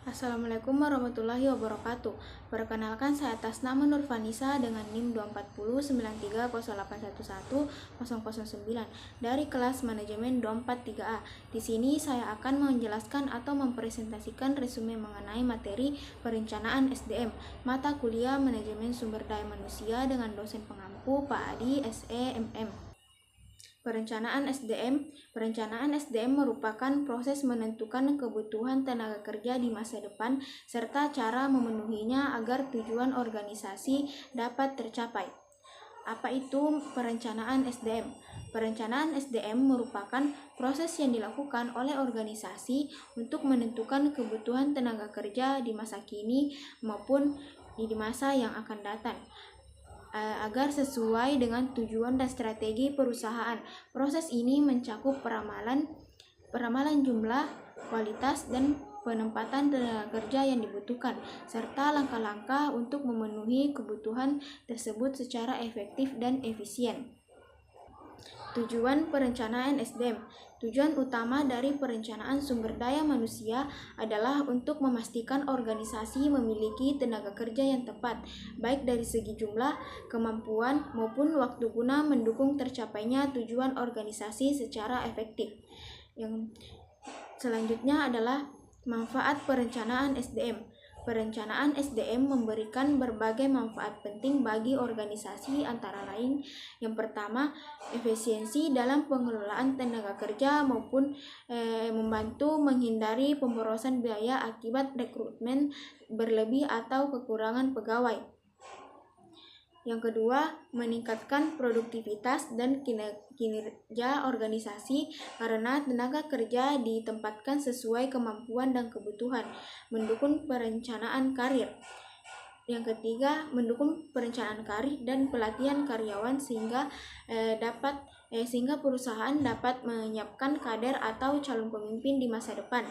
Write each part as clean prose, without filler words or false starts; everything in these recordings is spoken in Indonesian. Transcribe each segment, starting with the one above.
Assalamualaikum warahmatullahi wabarakatuh. Perkenalkan, saya atas nama Nurfanisa dengan NIM 2409308110009 dari kelas manajemen 243A. Di sini saya akan menjelaskan atau mempresentasikan resume mengenai materi perencanaan SDM, mata kuliah manajemen sumber daya manusia dengan dosen pengampu Pak Adi SE MM. Perencanaan SDM merupakan proses menentukan kebutuhan tenaga kerja di masa depan serta cara memenuhinya agar tujuan organisasi dapat tercapai. Apa itu perencanaan SDM? Perencanaan SDM merupakan proses yang dilakukan oleh organisasi untuk menentukan kebutuhan tenaga kerja di masa kini maupun di masa yang akan datang, agar sesuai dengan tujuan dan strategi perusahaan. Proses ini mencakup peramalan jumlah, kualitas, dan penempatan tenaga kerja yang dibutuhkan, serta langkah-langkah untuk memenuhi kebutuhan tersebut secara efektif dan efisien. Tujuan perencanaan SDM. Tujuan utama dari perencanaan sumber daya manusia adalah untuk memastikan organisasi memiliki tenaga kerja yang tepat, baik dari segi jumlah, kemampuan, maupun waktu guna mendukung tercapainya tujuan organisasi secara efektif. Yang selanjutnya adalah manfaat perencanaan SDM. Perencanaan SDM memberikan berbagai manfaat penting bagi organisasi, antara lain yang pertama, efisiensi dalam pengelolaan tenaga kerja maupun membantu menghindari pemborosan biaya akibat rekrutmen berlebih atau kekurangan pegawai. Yang kedua, meningkatkan produktivitas dan kinerja organisasi karena tenaga kerja ditempatkan sesuai kemampuan dan kebutuhan, mendukung perencanaan karir. Yang ketiga, mendukung perencanaan karir dan pelatihan karyawan sehingga perusahaan dapat menyiapkan kader atau calon pemimpin di masa depan.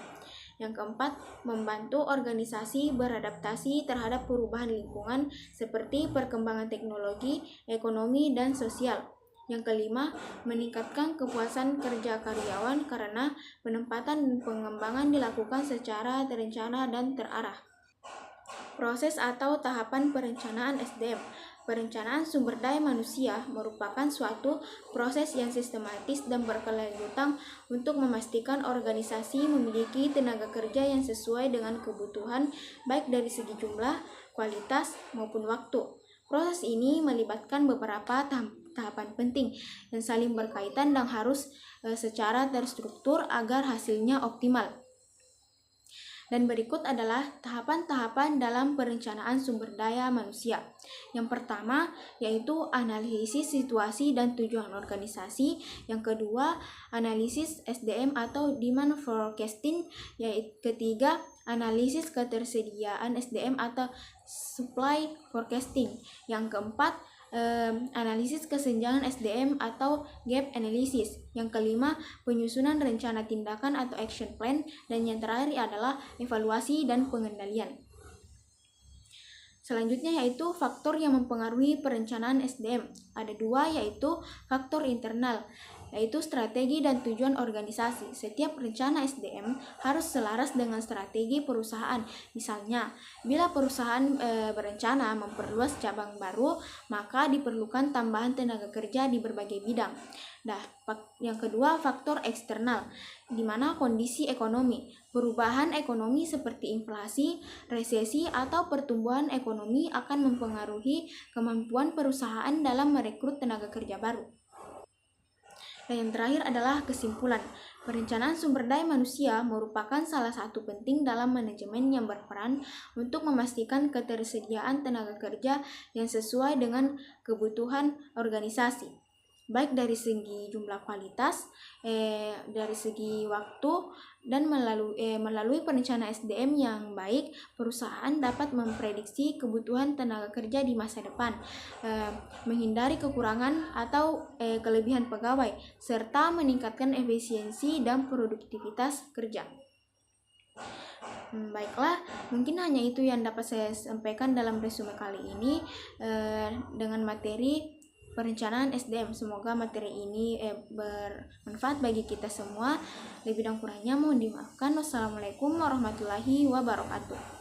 Yang keempat, membantu organisasi beradaptasi terhadap perubahan lingkungan seperti perkembangan teknologi, ekonomi, dan sosial. Yang kelima, meningkatkan kepuasan kerja karyawan karena penempatan dan pengembangan dilakukan secara terencana dan terarah. Proses atau tahapan perencanaan SDM. Perencanaan sumber daya manusia merupakan suatu proses yang sistematis dan berkelanjutan untuk memastikan organisasi memiliki tenaga kerja yang sesuai dengan kebutuhan, baik dari segi jumlah, kualitas, maupun waktu. Proses ini melibatkan beberapa tahapan penting yang saling berkaitan dan harus secara terstruktur agar hasilnya optimal. Dan berikut adalah tahapan-tahapan dalam perencanaan sumber daya manusia. Yang pertama yaitu analisis situasi dan tujuan organisasi. Yang kedua, analisis SDM atau demand forecasting. Yang ketiga, analisis ketersediaan SDM atau supply forecasting. Yang keempat, analisis kesenjangan SDM atau gap analysis. Yang kelima, penyusunan rencana tindakan atau action plan. Dan yang terakhir adalah evaluasi dan pengendalian. Selanjutnya yaitu faktor yang mempengaruhi perencanaan SDM. Ada dua, yaitu faktor internal, yaitu strategi dan tujuan organisasi. Setiap rencana SDM harus selaras dengan strategi perusahaan. Misalnya, bila perusahaan berencana memperluas cabang baru, maka diperlukan tambahan tenaga kerja di berbagai bidang. Nah, yang kedua, faktor eksternal, di mana kondisi ekonomi. Perubahan ekonomi seperti inflasi, resesi, atau pertumbuhan ekonomi akan mempengaruhi kemampuan perusahaan dalam merekrut tenaga kerja baru. Dan yang terakhir adalah kesimpulan. Perencanaan sumber daya manusia merupakan salah satu penting dalam manajemen yang berperan untuk memastikan ketersediaan tenaga kerja yang sesuai dengan kebutuhan organisasi, baik dari segi jumlah, kualitas, dari segi waktu, dan melalui perencanaan SDM yang baik, perusahaan dapat memprediksi kebutuhan tenaga kerja di masa depan, menghindari kekurangan atau kelebihan pegawai, serta meningkatkan efisiensi dan produktivitas kerja. Baiklah, mungkin hanya itu yang dapat saya sampaikan dalam resume kali ini dengan materi perencanaan SDM. Semoga materi ini bermanfaat bagi kita semua. Lebih dan kurangnya mohon dimaafkan. Wassalamualaikum warahmatullahi wabarakatuh.